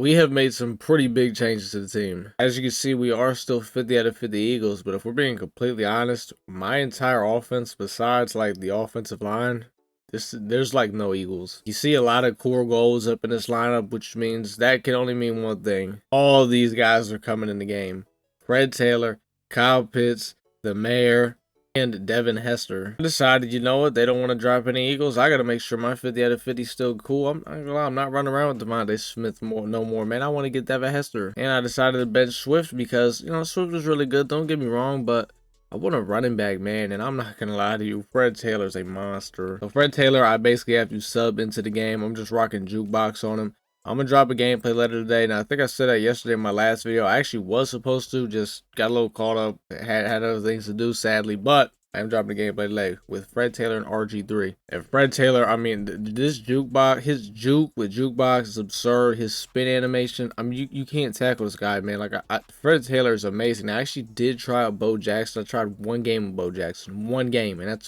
we have made some pretty big changes to the team. As you can see, we are still 50 out of 50 Eagles, but if we're being completely honest, my entire offense, besides like the offensive line, there's like no Eagles. You see a lot of core goals up in this lineup, which means that can only mean one thing. All these guys are coming in the game. Fred Taylor, Kyle Pitts, the Mayor, and Devin Hester. I decided, you know what, they don't want to drop any Eagles. I got to make sure my 50 out of 50 is still cool. I'm not gonna lie, I'm not running around with DeVonta Smith no more, man. I want to get Devin Hester. And I decided to bench Swift because, Swift was really good. Don't get me wrong, but I want a running back, man, and I'm not going to lie to you. Fred Taylor's a monster. So Fred Taylor, I basically have to sub into the game. I'm just rocking jukebox on him. I'm going to drop a gameplay later today. Now, I think I said that yesterday in my last video. I actually was supposed to, just got a little caught up. Had other things to do, sadly. But I am dropping a gameplay today with Fred Taylor and RG3. And Fred Taylor, I mean, this jukebox, his juke with jukebox is absurd. His spin animation, I mean, you can't tackle this guy, man. Like, Fred Taylor is amazing. I actually did try out Bo Jackson. I tried one game with Bo Jackson. One game, and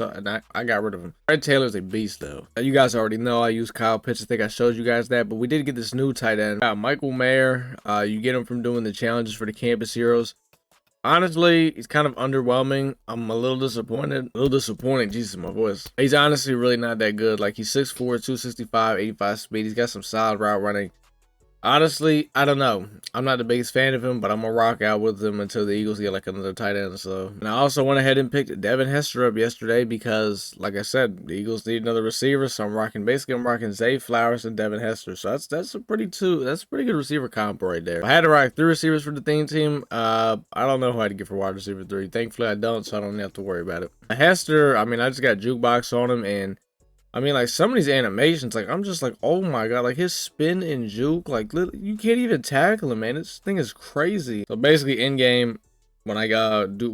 I got rid of him. Fred Taylor's a beast, though. Now, you guys already know I use Kyle Pitts. I think I showed you guys that, but we did get this new tight end. Michael Mayer. You get him from doing the challenges for the Campus Heroes. Honestly, he's kind of underwhelming. I'm a little disappointed. Jesus, my voice. He's honestly really not that good. Like, he's 6'4", 265, 85 speed. He's got some solid route running. Honestly, I don't know. I'm not the biggest fan of him, but I'm going to rock out with him until the Eagles get like another tight end. So, and I also went ahead and picked Devin Hester up yesterday because, like I said, the Eagles need another receiver. So I'm rocking Zay Flowers and Devin Hester. So that's a pretty good receiver comp right there. I had to rock 3 receivers for the team. I don't know who I had to get for wide receiver 3. Thankfully, I don't, so I don't have to worry about it. Hester, I mean, I just got jukebox on him, and I mean, like, some of these animations, like, I'm just like, oh my god, like, his spin and juke, like, you can't even tackle him, man. This thing is crazy. So basically, in game, when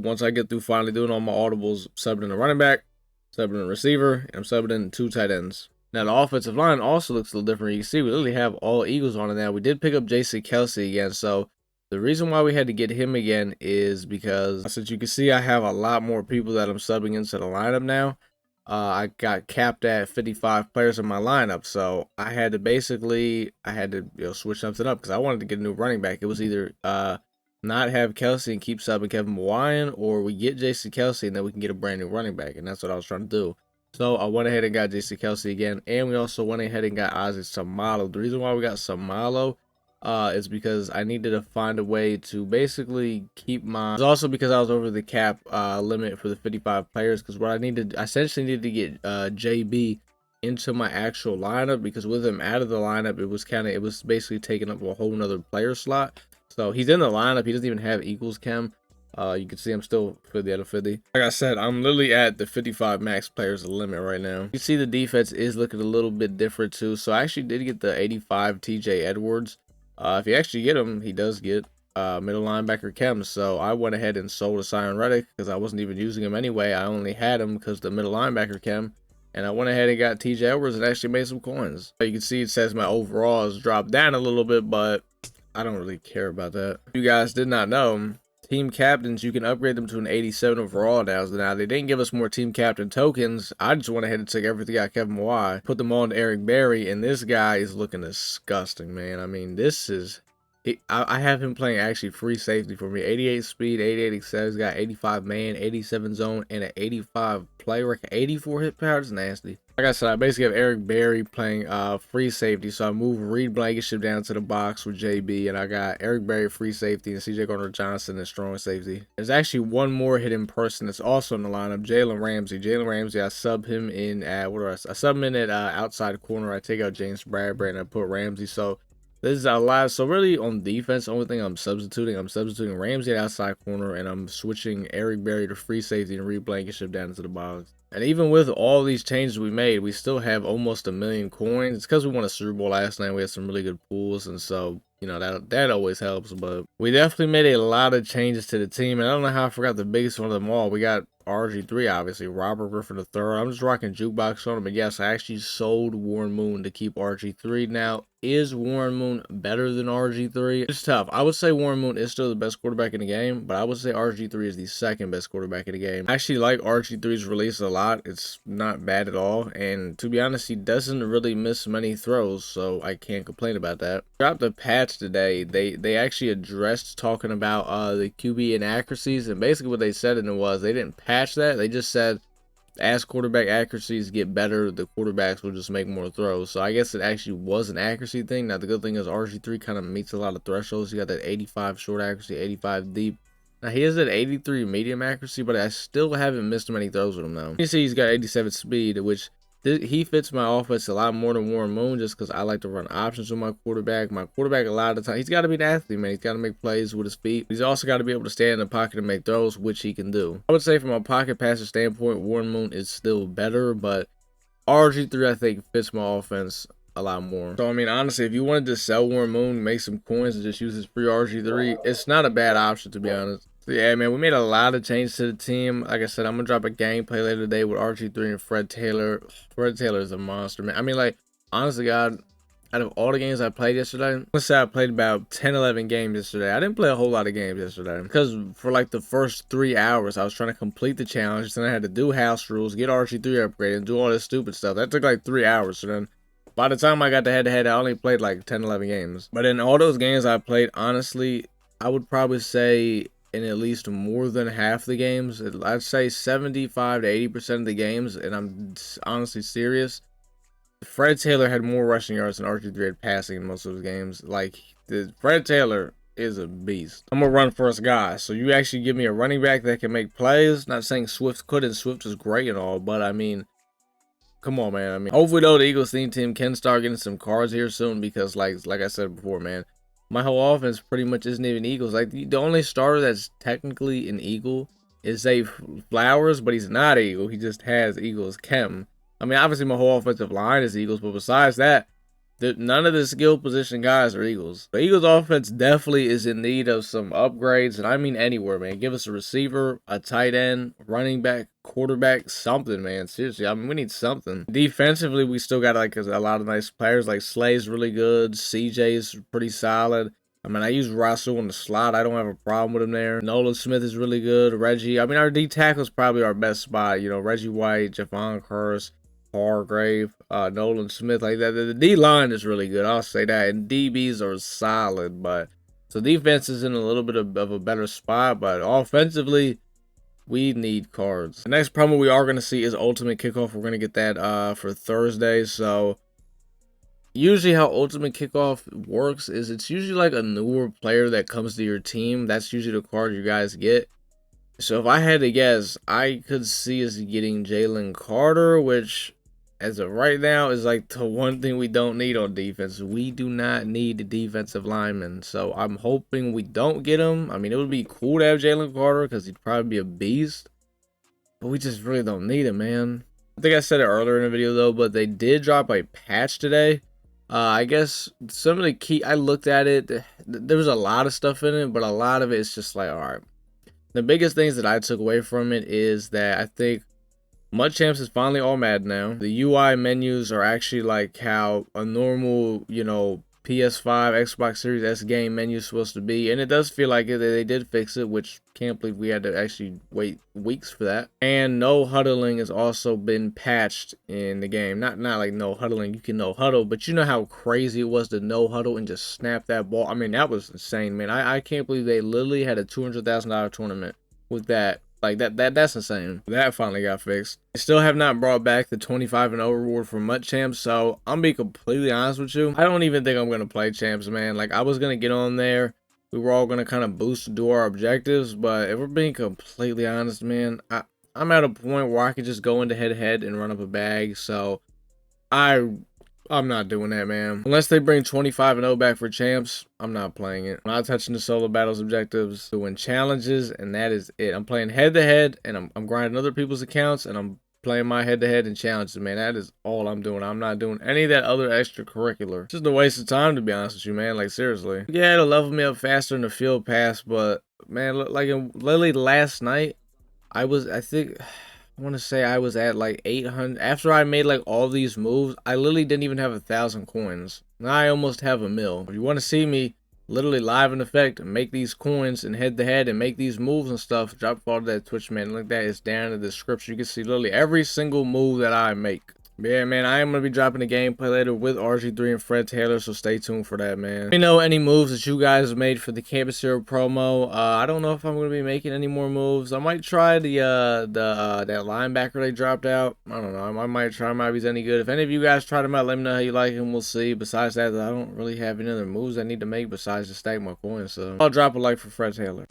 once I get through finally doing all my audibles, subbing in a running back, subbing in a receiver, and I'm subbing in 2 tight ends. Now, the offensive line also looks a little different. You can see we literally have all Eagles on it now. We did pick up J.C. Kelsey again, so the reason why we had to get him again is because, since you can see, I have a lot more people that I'm subbing into the lineup now. I got capped at 55 players in my lineup, so I had to switch something up because I wanted to get a new running back. It was either not have Kelsey and keep subbing Kevin Mawine, or we get JC Kelsey and then we can get a brand new running back, and that's what I was trying to do. So I went ahead and got JC Kelsey again, and we also went ahead and got Isaac Samalo. The reason why we got Samalo is because I needed to find a way to basically keep my. It's also because I was over the cap limit for the 55 players. Because what I essentially needed to get JB into my actual lineup, because with him out of the lineup, it was basically taking up a whole nother player slot. So he's in the lineup. He doesn't even have equals chem. You can see I'm still 50 out of 50. Like I said, I'm literally at the 55 max players limit right now. You see the defense is looking a little bit different too. So I actually did get the 85 TJ Edwards. If you actually get him, he does get middle linebacker chem. So I went ahead and sold a Sion Reddick because I wasn't even using him anyway. I only had him because the middle linebacker chem. And I went ahead and got TJ Edwards and actually made some coins. You can see it says my overall has dropped down a little bit, but I don't really care about that. If you guys did not know, team captains, you can upgrade them to an 87 overall now. Now, they didn't give us more team captain tokens. I just went ahead and took everything out of Kevin Mawai, put them on to Eric Berry, and this guy is looking disgusting, man. I mean, I have him playing actually free safety for me. 88 speed, 88 excel. He's got 85 man, 87 zone, and an 85 play record. 84 hit power. It's nasty. Like I said, I basically have Eric Berry playing free safety. So I moved Reed Blankenship down to the box with JB, and I got Eric Berry free safety and CJ Gardner-Johnson and strong safety. There's actually one more hidden person that's also in the lineup, Jalen Ramsey. Jalen Ramsey, I sub him in at I sub him in at outside corner. I take out James Bradbury and I put Ramsey. So this is a lot. So really on defense, the only thing I'm substituting Ramsey at outside corner, and I'm switching Eric Berry to free safety and Reed Blankenship down into the box. And even with all these changes we made, we still have almost 1 million coins. It's because we won a Super Bowl last night. We had some really good pools, and so, you know, that always helps. But we definitely made a lot of changes to the team, and I don't know how I forgot the biggest one of them all. We got RG3, obviously. Robert Griffin III. I'm just rocking jukebox on him. But yes, I actually sold Warren Moon to keep RG3. Now, is Warren Moon better than RG3? It's tough. I would say Warren Moon is still the best quarterback in the game, but I would say RG3 is the second best quarterback in the game. I actually like RG3's release a lot. It's not bad at all. And to be honest, he doesn't really miss many throws, so I can't complain about that. Dropped a patch today. They actually addressed talking about the QB inaccuracies, and basically what they said in it was they didn't patch that. They just said as quarterback accuracies get better, the quarterbacks will just make more throws. So I guess it actually was an accuracy thing. Now the good thing is RG3 kind of meets a lot of thresholds. He got that 85 short accuracy, 85 deep. Now he has that 83 medium accuracy, but I still haven't missed many throws with him now. You see he's got 87 speed, which he fits my offense a lot more than Warren Moon just because I like to run options with my quarterback. My quarterback, a lot of the time, he's got to be an athlete, man. He's got to make plays with his feet. He's also got to be able to stand in the pocket and make throws, which he can do. I would say from a pocket passer standpoint, Warren Moon is still better, but RG3, I think, fits my offense a lot more. So, I mean, honestly, if you wanted to sell Warren Moon, make some coins, and just use his free RG3, it's not a bad option, to be honest. So, yeah, man, we made a lot of changes to the team. Like I said, I'm going to drop a gameplay later today with RG3 and Fred Taylor. Fred Taylor is a monster, man. I mean, like, honestly, God, out of all the games I played yesterday, let's say I played about 10, 11 games yesterday. I didn't play a whole lot of games yesterday because for like the first 3 hours, I was trying to complete the challenge. Then I had to do house rules, get RG3 upgraded, and do all this stupid stuff. That took like 3 hours. So then by the time I got to head-to-head, I only played like 10, 11 games. But in all those games I played, honestly, I would probably say in at least more than half the games, I'd say 75 to 80% of the games, and I'm honestly serious, Fred Taylor had more rushing yards than RG3 had passing in most of his games. Like, Fred Taylor is a beast. I'm a run first guy, so you actually give me a running back that can make plays. Not saying Swift couldn't. Swift is great and all, but I mean, come on, man. I mean, hopefully though the Eagles team can start getting some cards here soon because like I said before, man, my whole offense pretty much isn't even Eagles. Like the only starter that's technically an Eagle is Zay Flowers, but he's not an Eagle. He just has Eagles chem. I mean, obviously my whole offensive line is Eagles, but besides that, none of the skill position guys are Eagles. The Eagles offense definitely is in need of some upgrades, and I mean anywhere, man. Give us a receiver, a tight end, running back, quarterback, something, man. Seriously, I mean, we need something. Defensively, we still got like a lot of nice players. Like Slay's really good. CJ's pretty solid. I mean, I use Russell in the slot. I don't have a problem with him there. Nolan Smith is really good. Reggie. I mean, our D tackle is probably our best spot. You know, Reggie White, Javon Curse, Hargrave, Nolan Smith, like that. The D line is really good. I'll say that. And DBs are solid, but so defense is in a little bit of a better spot, but offensively, we need cards. The next promo we are going to see is Ultimate Kickoff. We're going to get that for Thursday. So usually how Ultimate Kickoff works is it's usually like a newer player that comes to your team. That's usually the card you guys get. So if I had to guess, I could see us getting Jalen Carter, which as of right now is like the one thing we don't need on defense. We do not need the defensive lineman. So I'm hoping we don't get him. I mean, it would be cool to have Jalen Carter because he'd probably be a beast. But we just really don't need him, man. I think I said it earlier in the video though, but they did drop a patch today. I guess some of the key, I looked at it. There was a lot of stuff in it, but a lot of it is just like, all right. The biggest things that I took away from it is that I think Mud Champs is finally all Madden now. The UI menus are actually like how a normal, you know, PS5, Xbox Series S game menu is supposed to be. And it does feel like they did fix it, which can't believe we had to actually wait weeks for that. And no huddling has also been patched in the game. Not like no huddling, you can no huddle, but you know how crazy it was to no huddle and just snap that ball. I mean, that was insane, man. I can't believe they literally had a $200,000 tournament with that. Like that's insane. That finally got fixed. I still have not brought back the 25-0 reward for Mutt Champs, so I'm being completely honest with you. I don't even think I'm gonna play Champs, man. Like I was gonna get on there. We were all gonna kind of boost and do our objectives, but if we're being completely honest, man, I'm at a point where I can just go into head-to-head and run up a bag. So I'm not doing that, man. Unless they bring 25-0 back for Champs, I'm not playing it. I'm not touching the solo battles objectives, doing challenges, and that is it. I'm playing head-to-head, and I'm grinding other people's accounts, and I'm playing my head-to-head and challenges, man. That is all I'm doing. I'm not doing any of that other extracurricular. It's just a waste of time, to be honest with you, man. Like, seriously. Yeah, it'll level me up faster in the field pass, but, man, like, literally last night, I think, I want to say I was at like 800. After I made like all these moves, I literally didn't even have 1,000 coins. Now I almost have 1 mil. If you want to see me literally live in effect and make these coins and head to head and make these moves and stuff, drop all that Twitch, man. Like that is down in the description. You can see literally every single move that I make. Yeah, man, I am going to be dropping a gameplay later with RG3 and Fred Taylor, so stay tuned for that, man. Let me know any moves that you guys made for the Campus Hero promo. I don't know if I'm going to be making any more moves. I might try that linebacker they dropped out. I don't know. I might try him out if he's any good. If any of you guys try him out, let me know how you like him. We'll see. Besides that, I don't really have any other moves I need to make besides to stack my coins, so I'll drop a like for Fred Taylor.